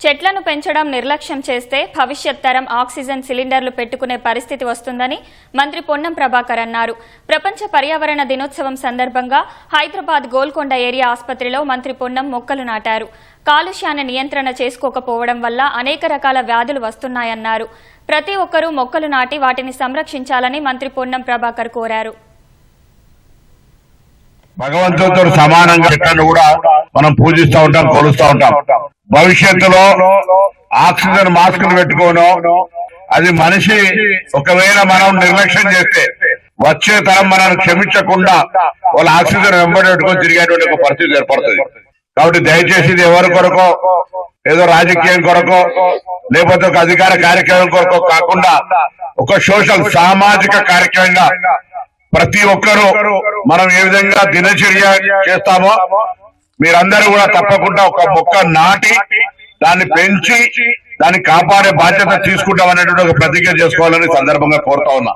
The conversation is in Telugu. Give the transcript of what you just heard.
చెట్లను పెంచడం నిర్లక్ష్యం చేస్తే భవిష్యత్ తరం ఆక్సిజన్ సిలిండర్లు పెట్టుకునే పరిస్థితి వస్తుందని మంత్రి పొన్నం ప్రభాకర్ అన్నారు. ప్రపంచ పర్యావరణ దినోత్సవం సందర్భంగా హైదరాబాద్ గోల్కొండ ఏరియా ఆసుపత్రిలో మంత్రి పొన్నం మొక్కలు నాటారు. కాలుష్యాన్ని నియంత్రణ చేసుకోకపోవడం వల్ల అనేక రకాల వ్యాధులు వస్తున్నాయన్నారు. ప్రతి ఒక్కరూ మొక్కలు నాటి వాటిని సంరక్షించాలని మంత్రి పొన్నం ప్రభాకర్ కోరారు. భగవంతుడితో సమానంగా చెట్లను కూడా మనం పూజిస్తూ ఉంటాం, కొలుస్తూ ఉంటాం. భవిష్యత్తులో ఆక్సిజన్ మాస్కులు పెట్టుకోను అది మనిషి ఒకవేళ మనం నిర్లక్ష్యం చేస్తే వచ్చే తరం మనల్ని క్షమించకుండా వాళ్ళ ఆక్సిజన్ వెంబడి పెట్టుకొని తిరిగేటువంటి ఒక పరిస్థితి ఏర్పడుతుంది. కాబట్టి దయచేసి ఇది ఎవరి కొరకో ఏదో రాజకీయం కొరకో లేకపోతే ఒక అధికార కార్యక్రమం కొరకో కాకుండా ఒక సోషల్ సామాజిక కార్యక్రమంగా ప్రతి ఒక్కరూ మనం ఏ విధంగా దినచర్య చేస్తామో మీరందరూ కూడా తప్పకుండా ఒక మొక్క నాటి దాన్ని పెంచి దాన్ని కాపాడే బాధ్యత తీసుకుంటామనేటువంటి ఒక ప్రతిజ్ఞ చేసుకోవాలని సందర్భంగా కోరుతా ఉన్నా.